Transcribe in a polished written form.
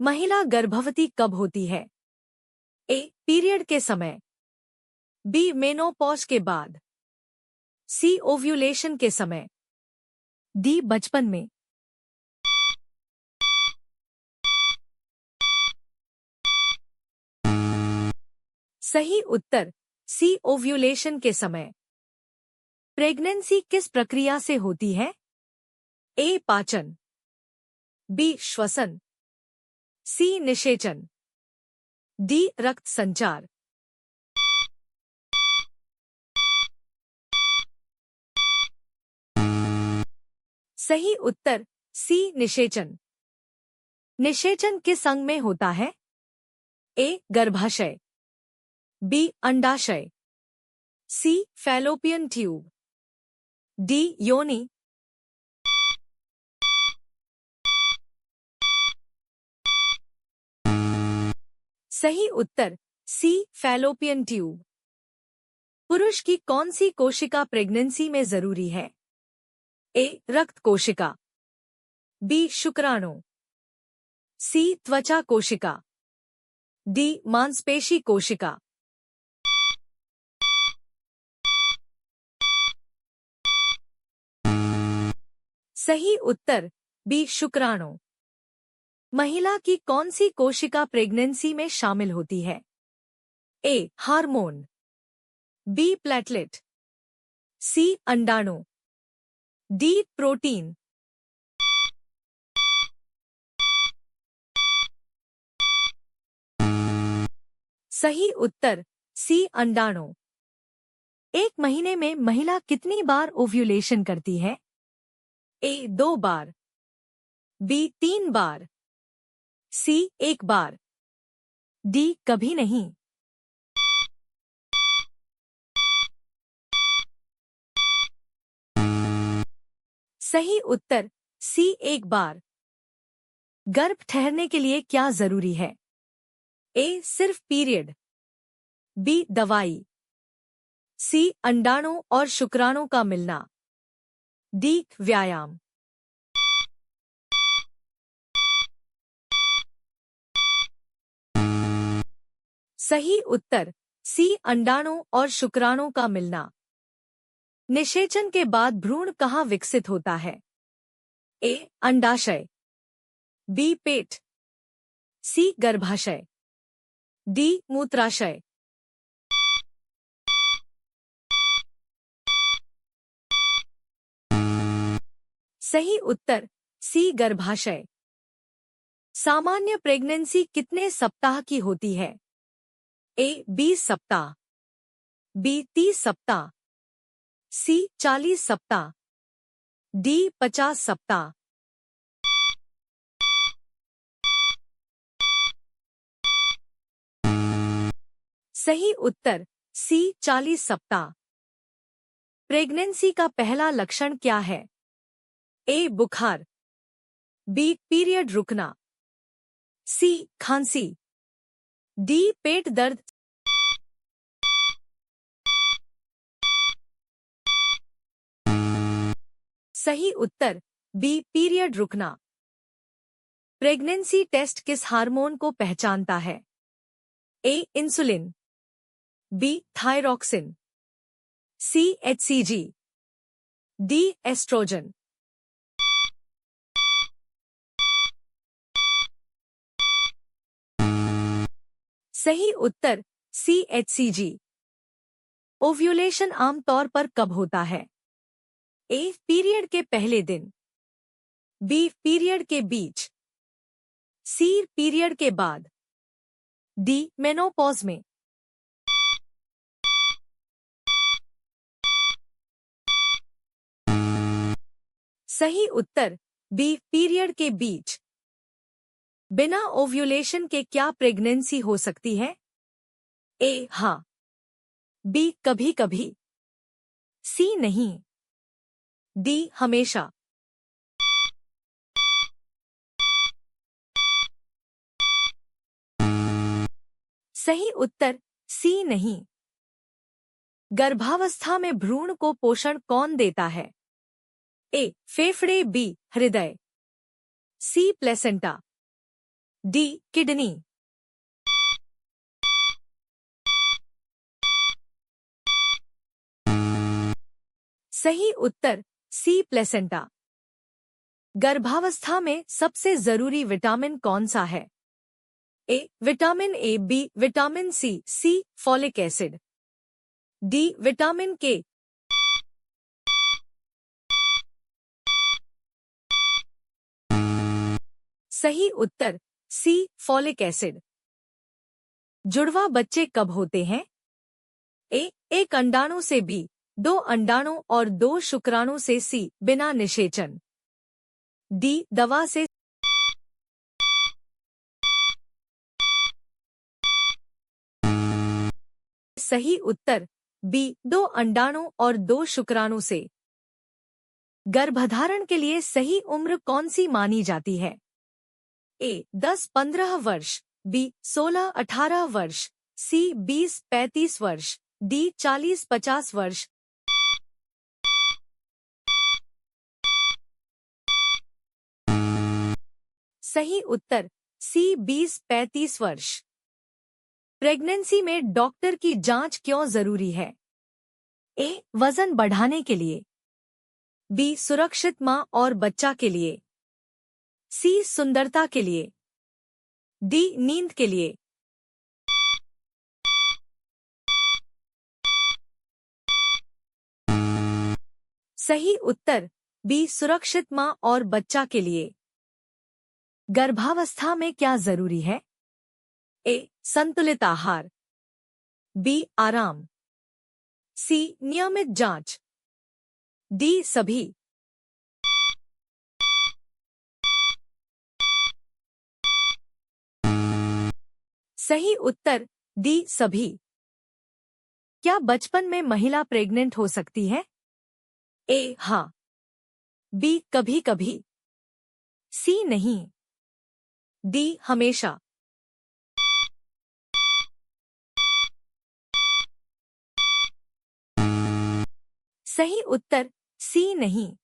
महिला गर्भवती कब होती है? ए. पीरियड के समय। बी. मेनोपॉज के बाद। सी. ओव्यूलेशन के समय। डी. बचपन में। सही उत्तर सी. ओव्यूलेशन के समय। प्रेगनेंसी किस प्रक्रिया से होती है? ए. पाचन। बी. श्वसन। सी. निषेचन। डी. रक्त संचार। सही उत्तर सी. निषेचन। निषेचन किस अंग में होता है? ए. गर्भाशय। बी. अंडाशय। सी. Fallopian tube. डी. योनि। सही उत्तर सी. Fallopian tube. पुरुष की कौन सी कोशिका प्रेगनेंसी में जरूरी है? ए. रक्त कोशिका। बी. शुक्राणु। सी. त्वचा कोशिका। डी. मांसपेशी कोशिका। सही उत्तर बी. शुक्राणु। महिला की कौन सी कोशिका प्रेगनेंसी में शामिल होती है? ए. हार्मोन। बी. प्लेटलेट। सी. अंडाणु। डी. प्रोटीन। सही उत्तर सी. अंडाणु। एक महीने में महिला कितनी बार ओव्यूलेशन करती है? ए. 2 बार। बी. 3 बार। सी. 1 बार। डी. कभी नहीं। सही उत्तर सी. 1 बार। गर्भ ठहरने के लिए क्या जरूरी है? ए. सिर्फ पीरियड। बी. दवाई। सी. अंडाणु और शुक्राणु का मिलना। डी. व्यायाम। सही उत्तर सी. अंडाणु और शुक्राणु का मिलना। निषेचन के बाद भ्रूण कहाँ विकसित होता है? ए. अंडाशय। बी. पेट। सी. गर्भाशय। डी. मूत्राशय। सही उत्तर सी. गर्भाशय। सामान्य प्रेगनेंसी कितने सप्ताह की होती है? ए. 20 सप्ताह। बी. 30 सप्ताह। सी. 40 सप्ताह। डी. 50 सप्ताह। सही उत्तर सी. 40 सप्ताह। प्रेगनेंसी का पहला लक्षण क्या है? ए. बुखार। बी. पीरियड रुकना। सी. खांसी। डी. पेट दर्द। सही उत्तर बी. पीरियड रुकना। प्रेगनेंसी टेस्ट किस हार्मोन को पहचानता है? ए. इंसुलिन। बी. थायरॉक्सिन। सी. एचसीजी। डी. एस्ट्रोजन। सही उत्तर सी. एचसीजी। ओव्यूलेशन आमतौर पर कब होता है? ए. पीरियड के पहले दिन। बी. पीरियड के बीच। सी. पीरियड के बाद। डी. मेनोपॉज में। सही उत्तर बी. पीरियड के बीच। बिना ओव्यूलेशन के क्या प्रेगनेंसी हो सकती है? ए. हाँ। बी. कभी कभी। सी. नहीं। डी. हमेशा। सही उत्तर सी. नहीं। गर्भावस्था में भ्रूण को पोषण कौन देता है? ए. फेफड़े। बी. हृदय। सी. प्लेसेंटा। D kidney. सही उत्तर सी प्लेसेंटा। गर्भावस्था में सबसे जरूरी विटामिन कौन सा है? A vitamin A, B vitamin C, C folic acid, D vitamin K. सही उत्तर सी फॉलिक एसिड। जुड़वा बच्चे कब होते हैं? ए एक अंडाणु से, बी दो अंडाणु और दो शुक्राणु से, सी बिना निषेचन, डी दवा से। सही उत्तर बी दो अंडाणु और दो शुक्राणु से। गर्भधारण के लिए सही उम्र कौन सी मानी जाती है? ए 10-15 वर्ष, बी 16-18 वर्ष, सी 20-35 वर्ष, डी 40-50 वर्ष। सही उत्तर सी 20-35 वर्ष। प्रेगनेंसी में डॉक्टर की जांच क्यों जरूरी है? ए वजन बढ़ाने के लिए, बी सुरक्षित मां और बच्चा के लिए, सी सुंदरता के लिए, डी नींद के लिए। सही उत्तर बी सुरक्षित मां और बच्चा के लिए। गर्भावस्था में क्या जरूरी है? ए संतुलित आहार, बी आराम, सी नियमित जांच, डी सभी। सही उत्तर डी सभी। क्या बचपन में महिला प्रेग्नेंट हो सकती है? ए हाँ, बी कभी कभी, सी नहीं, डी हमेशा। सही उत्तर सी नहीं।